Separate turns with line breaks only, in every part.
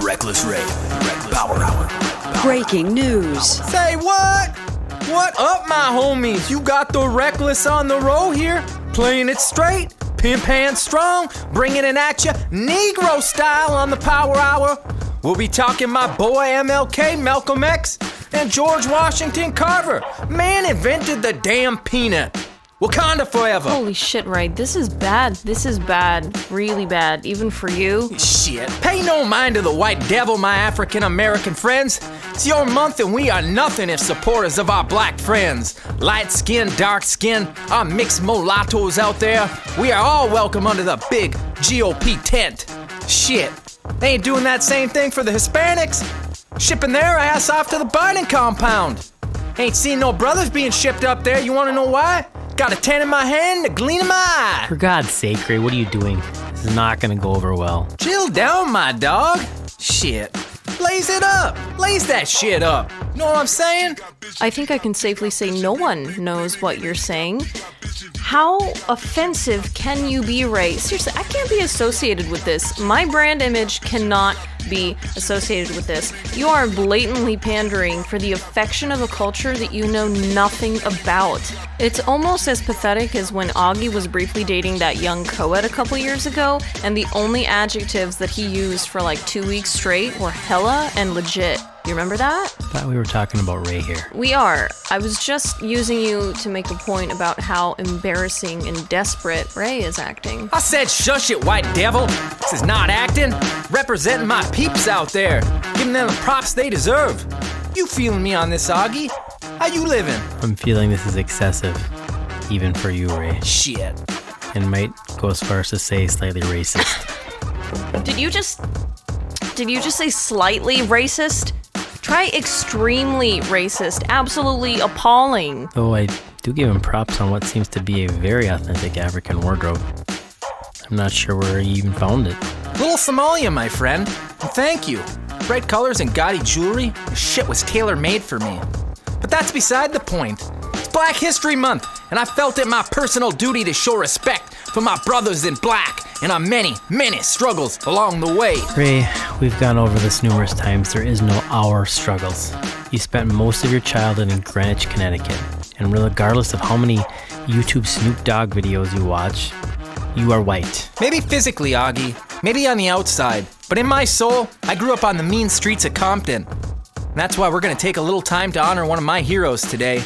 Reckless Ray. Power Hour.
Breaking news.
Say what? What up, my homies? You got the Reckless on the roll here, playing it straight, pimp hand strong, bringing it at ya, Negro style on the Power Hour. We'll be talking my boy MLK, Malcolm X, and George Washington Carver. Man invented the damn peanut. Wakanda forever.
Holy shit, Ray. This is bad. This is bad. Really bad. Even for you.
Shit. Pay no mind to the white devil, my African-American friends. It's your month and we are nothing if supporters of our black friends. Light skin, dark skin, our mixed mulattoes out there. We are all welcome under the big GOP tent. Shit. They ain't doing that same thing for the Hispanics. Shipping their ass off to the Biden compound. Ain't seen no brothers being shipped up there. You wanna know why? Got a 10 in my hand, a gleam in my eye.
For God's sake, Ray, what are you doing? This is not gonna go over well.
Chill down, my dog. Shit. Blaze it up. Blaze that shit up. You know what I'm saying?
I think I can safely say no one knows what you're saying. How offensive can you be, Ray? Seriously, I can't be associated with this. My brand image cannot be associated with this. You are blatantly pandering for the affection of a culture that you know nothing about. It's almost as pathetic as when Augie was briefly dating that young co-ed a couple years ago, and the only adjectives that he used for like 2 weeks straight were hella and legit. You remember that?
I thought we were talking about Ray here.
We are. I was just using you to make a point about how embarrassing and desperate Ray is acting.
I said shush it, white devil. This is not acting. Representing my peeps out there. Giving them the props they deserve. You feeling me on this, Augie? How you living?
I'm feeling this is excessive, even for you, Ray.
Shit.
And might go as far as to say slightly racist.
Did you just say slightly racist? Try extremely racist. Absolutely appalling.
Though I do give him props on what seems to be a very authentic African wardrobe. I'm not sure where he even found it.
Little Somalia, my friend. And thank you. Bright colors and gaudy jewelry. The shit was tailor-made for me. But that's beside the point. It's Black History Month, and I felt it my personal duty to show respect for my brothers in black and our many, many struggles along the way.
Ray, we've gone over this numerous times. There is no our struggles. You spent most of your childhood in Greenwich, Connecticut. And regardless of how many YouTube Snoop Dogg videos you watch, you are white.
Maybe physically, Augie. Maybe on the outside. But in my soul, I grew up on the mean streets of Compton. And that's why we're going to take a little time to honor one of my heroes today.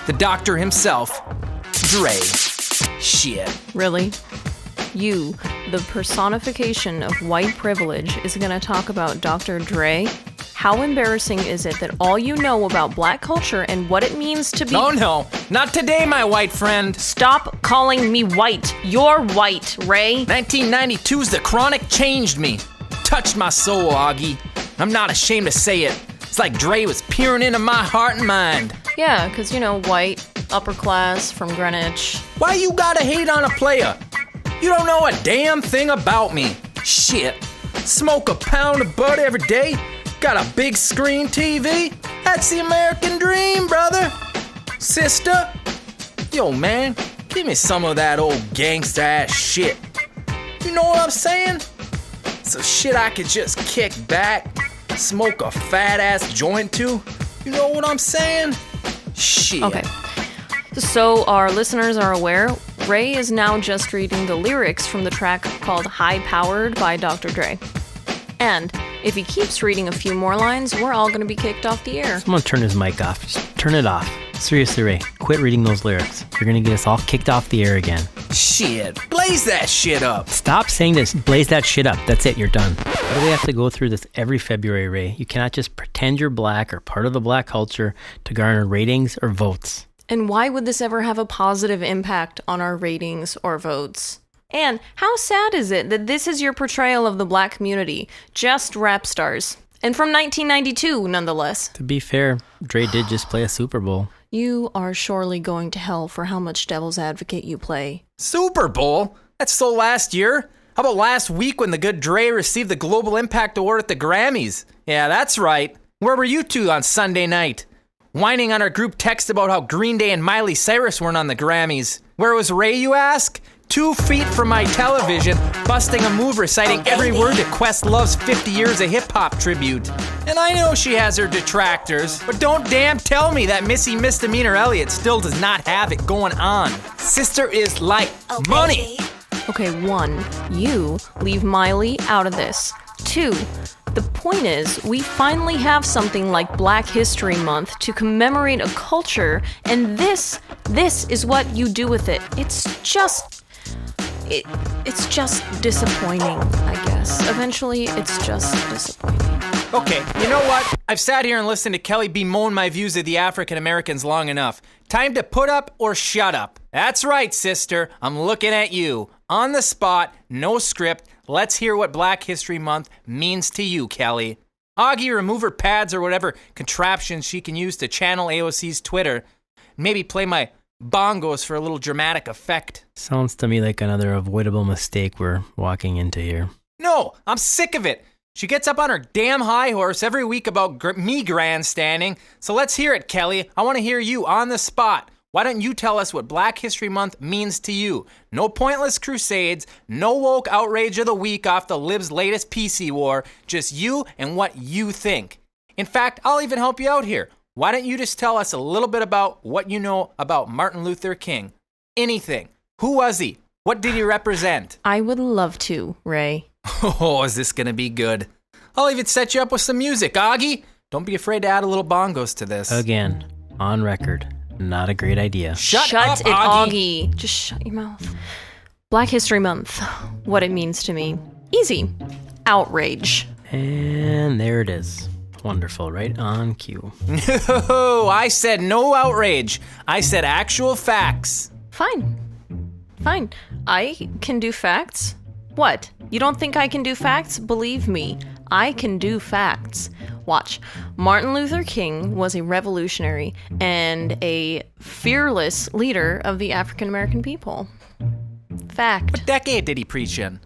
The doctor himself, Dre. Shit.
Really? You, the personification of white privilege, is going to talk about Dr. Dre? How embarrassing is it that all you know about black culture and what it means to be—
No, not today, my white friend.
Stop calling me white. You're white, Ray.
1992's The Chronic changed me. Touched my soul, Augie. I'm not ashamed to say it. It's like Dre was peering into my heart and mind.
Yeah, because, white, upper class, from Greenwich.
Why you gotta hate on a player? You don't know a damn thing about me. Shit. Smoke a pound of bud every day. Got a big screen TV. That's the American dream, brother. Sister. Yo, man. Give me some of that old gangsta ass shit. You know what I'm saying? So shit I could just kick back, smoke a fat ass joint to. You know what I'm saying? Shit.
Okay. So our listeners are aware, Ray is now just reading the lyrics from the track called High Powered by Dr. Dre. And if he keeps reading a few more lines, we're all going to be kicked off the air.
Someone turn his mic off. Just turn it off. Seriously, Ray, quit reading those lyrics. You're going to get us all kicked off the air again.
Shit. Blaze that shit up.
Stop saying this. Blaze that shit up. That's it. You're done. Why do we have to go through this every February, Ray? You cannot just pretend you're black or part of the black culture to garner ratings or votes.
And why would this ever have a positive impact on our ratings or votes? And how sad is it that this is your portrayal of the black community? Just rap stars. And from 1992, nonetheless.
To be fair, Dre did just play a Super Bowl.
You are surely going to hell for how much devil's advocate you play.
Super Bowl? That's so last year. How about last week when the good Dre received the Global Impact Award at the Grammys? Yeah, that's right. Where were you two on Sunday night? Whining on our group text about how Green Day and Miley Cyrus weren't on the Grammys. Where was Ray, you ask? 2 feet from my television, busting a move reciting every word to Questlove's 50 Years of Hip Hop tribute. And I know she has her detractors, but don't damn tell me that Missy Misdemeanor Elliott still does not have it going on. Sister is like money.
Okay, 1, you leave Miley out of this. 2, the point is, we finally have something like Black History Month to commemorate a culture, and this is what you do with it. It's just disappointing, I guess. Eventually, it's just disappointing.
Okay, you know what? I've sat here and listened to Kelly bemoan my views of the African Americans long enough. Time to put up or shut up. That's right, sister. I'm looking at you. On the spot, no script. Let's hear what Black History Month means to you, Kelly. Augie, remove her pads or whatever contraption she can use to channel AOC's Twitter. Maybe play my bongos for a little dramatic effect.
Sounds to me like another avoidable mistake we're walking into here.
No, I'm sick of it. She gets up on her damn high horse every week about me grandstanding. So let's hear it, Kelly. I want to hear you on the spot. Why don't you tell us what Black History Month means to you? No pointless crusades, no woke outrage of the week off the lib's latest PC war, just you and what you think. In fact, I'll even help you out here. Why don't you just tell us a little bit about what you know about Martin Luther King? Anything. Who was he? What did he represent?
I would love to, Ray.
Oh, is this gonna be good? I'll even set you up with some music, Augie. Don't be afraid to add a little bongos to this.
Again, on record. Not a great idea.
Shut up,
it,
Augie.
Augie. Just shut your mouth. Black History Month. What it means to me. Easy. Outrage.
And there it is. Wonderful, right on cue.
No, I said no outrage. I said actual facts.
Fine. I can do facts. What? You don't think I can do facts? Believe me, I can do facts. Watch. Martin Luther King was a revolutionary and a fearless leader of the African American people. Fact.
What decade did he preach in?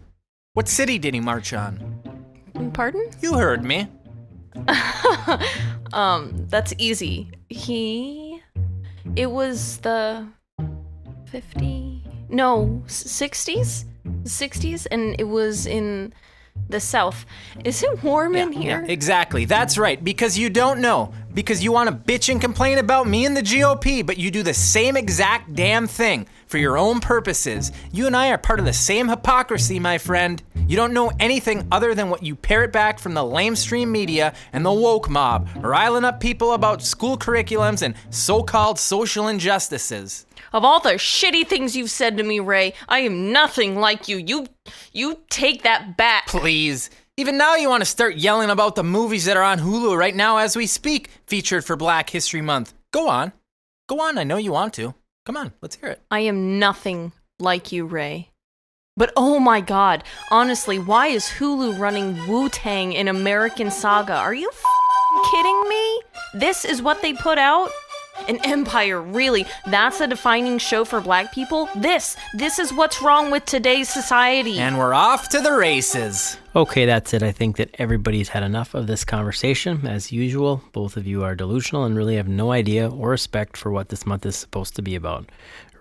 What city did he march on?
Pardon?
You heard me.
That's easy. It was the 60s? 60s, and it was in the South. Is it warm in here?
Yeah, exactly. That's right. Because you don't know. Because you want to bitch and complain about me and the GOP, but you do the same exact damn thing for your own purposes. You and I are part of the same hypocrisy, my friend. You don't know anything other than what you parrot back from the lamestream media and the woke mob, riling up people about school curriculums and so-called social injustices.
Of all the shitty things you've said to me, Ray, I am nothing like you. You take that back.
Please. Even now you want to start yelling about the movies that are on Hulu right now as we speak, featured for Black History Month. Go on. I know you want to. Come on, let's hear it.
I am nothing like you, Ray. But oh my god, honestly, why is Hulu running Wu-Tang in American Saga? Are you kidding me? This is what they put out? An empire, really? That's a defining show for black people? This is what's wrong with today's society.
And we're off to the races.
Okay, that's it. I think that everybody's had enough of this conversation. As usual, both of you are delusional and really have no idea or respect for what this month is supposed to be about.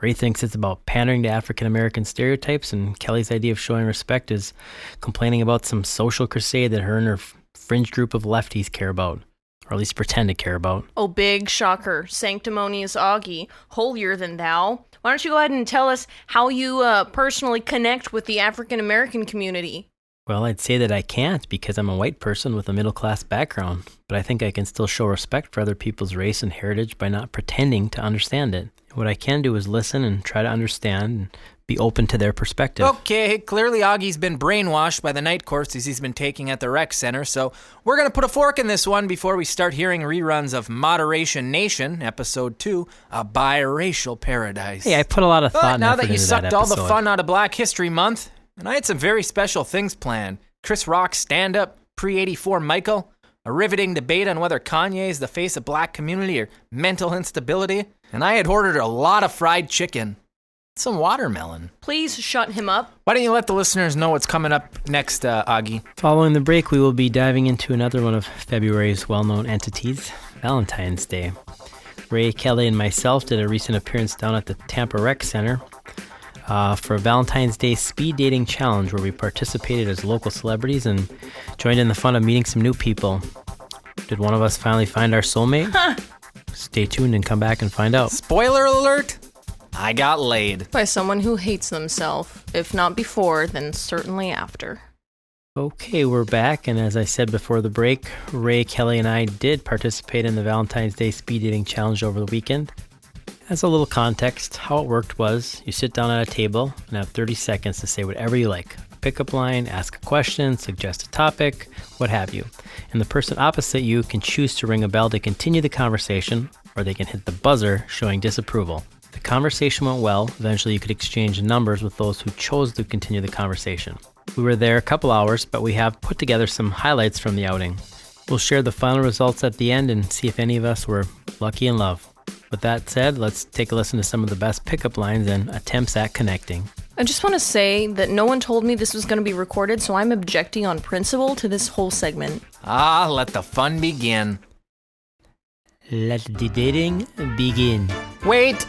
Ray thinks it's about pandering to African American stereotypes, and Kelly's idea of showing respect is complaining about some social crusade that her and her fringe group of lefties care about. Or at least pretend to care about.
Oh, big shocker. Sanctimonious Augie, holier than thou. Why don't you go ahead and tell us how you personally connect with the African American community?
Well, I'd say that I can't because I'm a white person with a middle-class background, but I think I can still show respect for other people's race and heritage by not pretending to understand it. What I can do is listen and try to understand and be open to their perspective.
Okay, clearly Augie's been brainwashed by the night courses he's been taking at the rec center, so we're going to put a fork in this one before we start hearing reruns of Moderation Nation, Episode 2, A Biracial Paradise.
Hey, I put a lot of thought and
now
effort
that you
into
sucked
that
all the
episode.
fun out of Black History Month, and I had some very special things planned. Chris Rock's stand-up, pre-84 Michael, a riveting debate on whether Kanye is the face of black community or mental instability, and I had ordered a lot of fried chicken. Some watermelon.
Please shut him up.
Why don't you let the listeners know what's coming up next, Augie?
Following the break, we will be diving into another one of February's well-known entities, Valentine's Day. Ray, Kelly, and myself did a recent appearance down at the Tampa Rec Center. for a Valentine's Day speed dating challenge where we participated as local celebrities and joined in the fun of meeting some new people. Did one of us finally find our soulmate? Stay tuned and come back and find out.
Spoiler alert, I got laid.
By someone who hates themselves. If not before, then certainly after.
Okay, we're back, and as I said before the break, Ray, Kelly, and I did participate in the Valentine's Day speed dating challenge over the weekend. As a little context, how it worked was you sit down at a table and have 30 seconds to say whatever you like. A pickup line, ask a question, suggest a topic, what have you. And the person opposite you can choose to ring a bell to continue the conversation, or they can hit the buzzer showing disapproval. The conversation went well. Eventually you could exchange numbers with those who chose to continue the conversation. We were there a couple hours, but we have put together some highlights from the outing. We'll share the final results at the end and see if any of us were lucky in love. With that said, let's take a listen to some of the best pickup lines and attempts at connecting.
I just want to say that no one told me this was going to be recorded, so I'm objecting on principle to this whole segment.
Let the fun begin.
Let the dating begin.
Wait,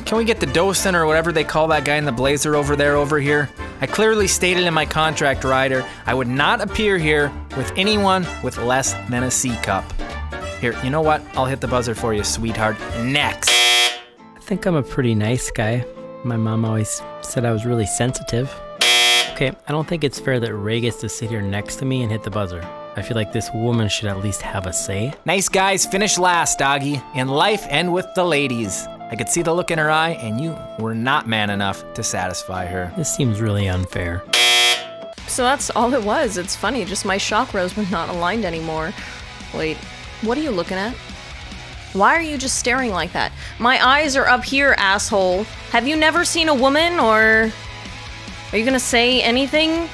can we get the docent or whatever they call that guy in the blazer over here? I clearly stated in my contract rider I would not appear here with anyone with less than a C cup. Here, you know what? I'll hit the buzzer for you, sweetheart. Next.
I think I'm a pretty nice guy. My mom always said I was really sensitive. Okay, I don't think it's fair that Ray gets to sit here next to me and hit the buzzer. I feel like this woman should at least have a say.
Nice guys finish last, doggy. In life and with the ladies. I could see the look in her eye, and you were not man enough to satisfy her.
This seems really unfair.
So that's all it was. It's funny, just my chakras were not aligned anymore. Wait, what are you looking at? Why are you just staring like that? My eyes are up here, asshole. Have you never seen a woman, or are you gonna say anything?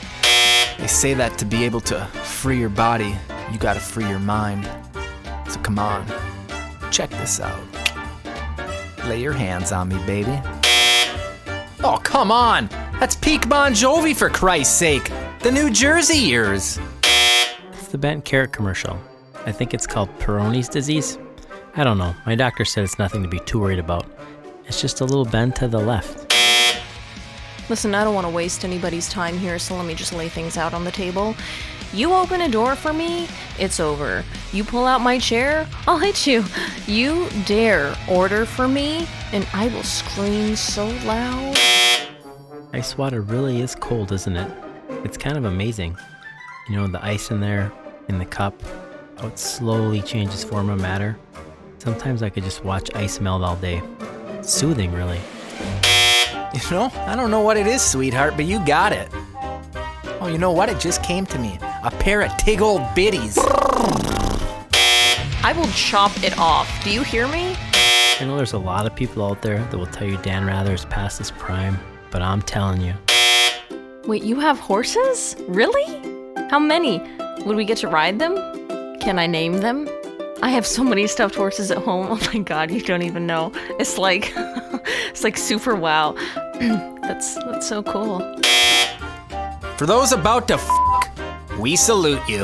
They say that to be able to free your body, you gotta free your mind. So come on, check this out. Lay your hands on me, baby. Oh, come on! That's peak Bon Jovi, for Christ's sake! The New Jersey years!
It's the bent carrot commercial. I think it's called Peyronie's disease. I don't know. My doctor said it's nothing to be too worried about. It's just a little bend to the left.
Listen, I don't want to waste anybody's time here, so let me just lay things out on the table. You open a door for me, it's over. You pull out my chair, I'll hit you. You dare order for me, and I will scream so loud.
Ice water really is cold, isn't it? It's kind of amazing. You know, the ice in there, in the cup, how it slowly changes form of matter. Sometimes I could just watch ice melt all day. It's soothing, really.
You know, I don't know what it is, sweetheart, but you got it. Oh, you know what? It just came to me. A pair of tig old biddies.
I will chop it off. Do you hear me?
I know there's a lot of people out there that will tell you Dan Rather is past his prime, but I'm telling you.
Wait, you have horses? Really? How many? Would we get to ride them? Can I name them? I have so many stuffed horses at home. Oh my god, you don't even know. It's like it's like super wow. That's so cool.
For those about to we salute you.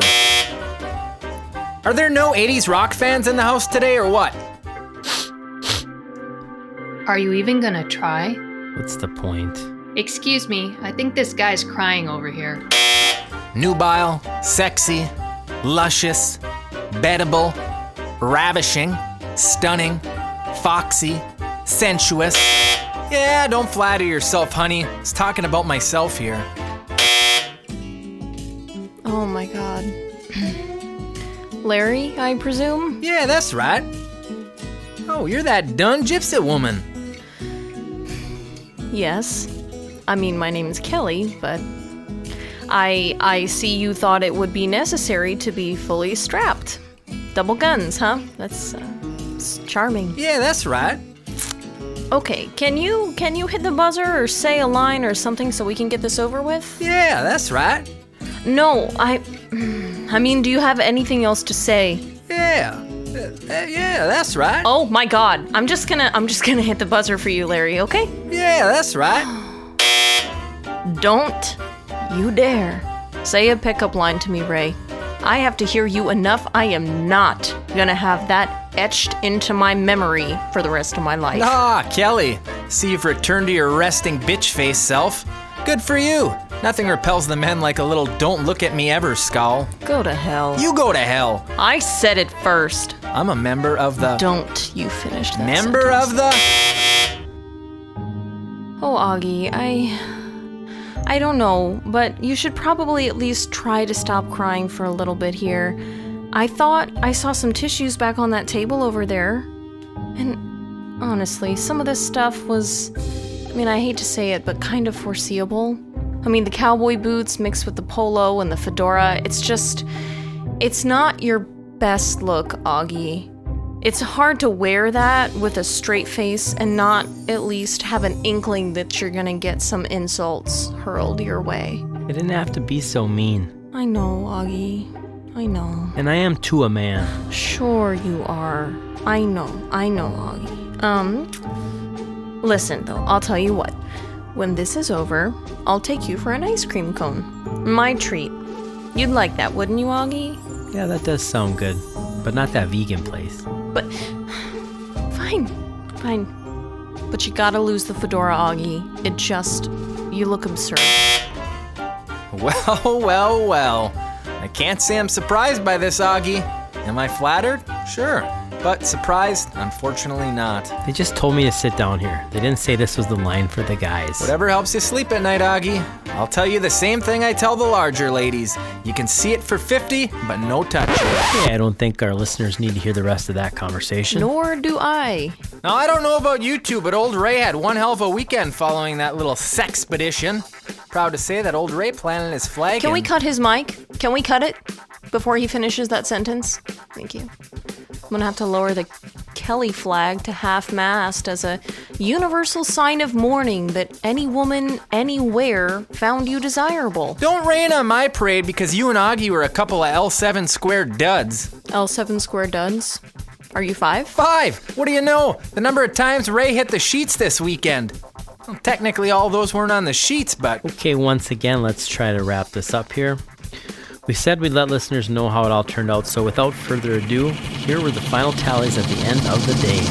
Are there no 80s rock fans in the house today or what?
Are you even gonna try?
What's the point?
Excuse me, I think this guy's crying over here.
Nubile, sexy, luscious, bettable, ravishing, stunning, foxy, sensuous. Yeah, don't flatter yourself, honey. I was talking about myself here.
Oh my god. Larry, I presume?
Yeah, that's right. Oh, you're that done gypsy woman.
Yes. I mean, my name's Kelly, but I see you thought it would be necessary to be fully strapped. Double guns, huh? That's it's charming.
Yeah, that's right.
Okay, can you hit the buzzer or say a line or something so we can get this over with?
Yeah, that's right.
No, I mean, do you have anything else to say?
Yeah, that's right.
Oh my god. I'm just gonna hit the buzzer for you, Larry, okay?
Yeah, that's right.
Don't you dare say a pickup line to me, Ray. I have to hear you enough. I am not gonna have that etched into my memory for the rest of my life.
Ah, Kelly, See you've returned to your resting bitch face self. Good for you. Nothing repels the men like a little don't look at me ever scowl.
Go to hell.
You go to hell.
I said it first.
I'm a member of the...
Don't you finish that
Member
sentence.
of the...
Oh, Augie, I don't know, but you should probably at least try to stop crying for a little bit here. I thought I saw some tissues back on that table over there. And honestly, some of this stuff was, I hate to say it, but kind of foreseeable. The cowboy boots mixed with the polo and the fedora, it's not your best look, Augie. It's hard to wear that with a straight face and not at least have an inkling that you're gonna get some insults hurled your way.
It didn't have to be so mean.
I know, Augie. I know.
And I am too a man.
Sure you are. I know, Augie. Listen though, I'll tell you what. When this is over, I'll take you for an ice cream cone. My treat. You'd like that, wouldn't you, Augie?
Yeah, that does sound good. But not that vegan place.
But, fine. But you gotta lose the fedora, Augie. You look absurd.
Well. I can't say I'm surprised by this, Augie. Am I flattered? Sure. But surprised? Unfortunately not.
They just told me to sit down here. They didn't say this was the line for the guys.
Whatever helps you sleep at night, Augie. I'll tell you the same thing I tell the larger ladies. You can see it for 50, but no touch.
Yeah, I don't think our listeners need to hear the rest of that conversation.
Nor do I.
Now, I don't know about you two, but old Ray had one hell of a weekend following that little sexpedition. Proud to say that old Ray planted his flag.
Can we cut his mic? Can we cut it before he finishes that sentence? Thank you. I'm gonna have to lower the Kelly flag to half-mast as a universal sign of mourning that any woman, anywhere, found you desirable.
Don't rain on my parade because you and Augie were a couple of L7 square duds.
L7 square duds? Are you 5?
5! What do you know? The number of times Ray hit the sheets this weekend. Well, technically all those weren't on the sheets, but...
Okay, once again, let's try to wrap this up here. We said we'd let listeners know how it all turned out, so without further ado, here were the final tallies at the end of the day.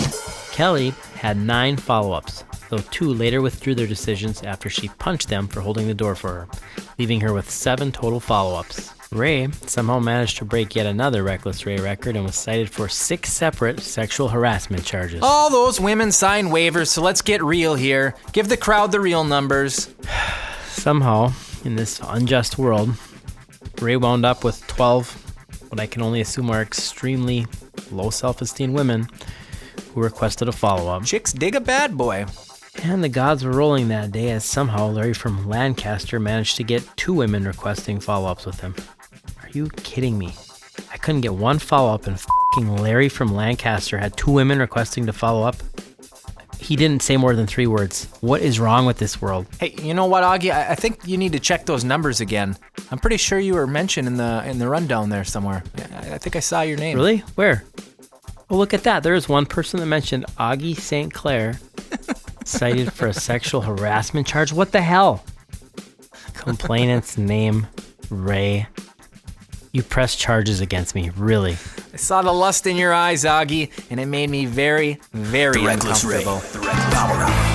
Kelly had 9 follow-ups, though 2 later withdrew their decisions after she punched them for holding the door for her, leaving her with 7 total follow-ups. Ray somehow managed to break yet another Reckless Ray record and was cited for 6 separate sexual harassment charges.
All those women signed waivers, so let's get real here. Give the crowd the real numbers.
Somehow, in this unjust world, Ray wound up with 12, what I can only assume are extremely low self-esteem women who requested a follow-up.
Chicks dig a bad boy.
And the gods were rolling that day as somehow Larry from Lancaster managed to get 2 women requesting follow-ups with him. Are you kidding me? I couldn't get one follow-up and f***ing Larry from Lancaster had 2 women requesting to follow up? He didn't say more than 3 words. What is wrong with this world?
Hey, you know what, Augie? I think you need to check those numbers again. I'm pretty sure you were mentioned in the rundown there somewhere. I think I saw your name.
Really? Where? Oh, look at that. There is one person that mentioned Augie St. Clair, cited for a sexual harassment charge. What the hell? Complainant's name, Ray. You pressed charges against me, really.
I saw the lust in your eyes, Augie, and it made me very, very
The Reckless Ray.
uncomfortable.
The Reckless Power Hour.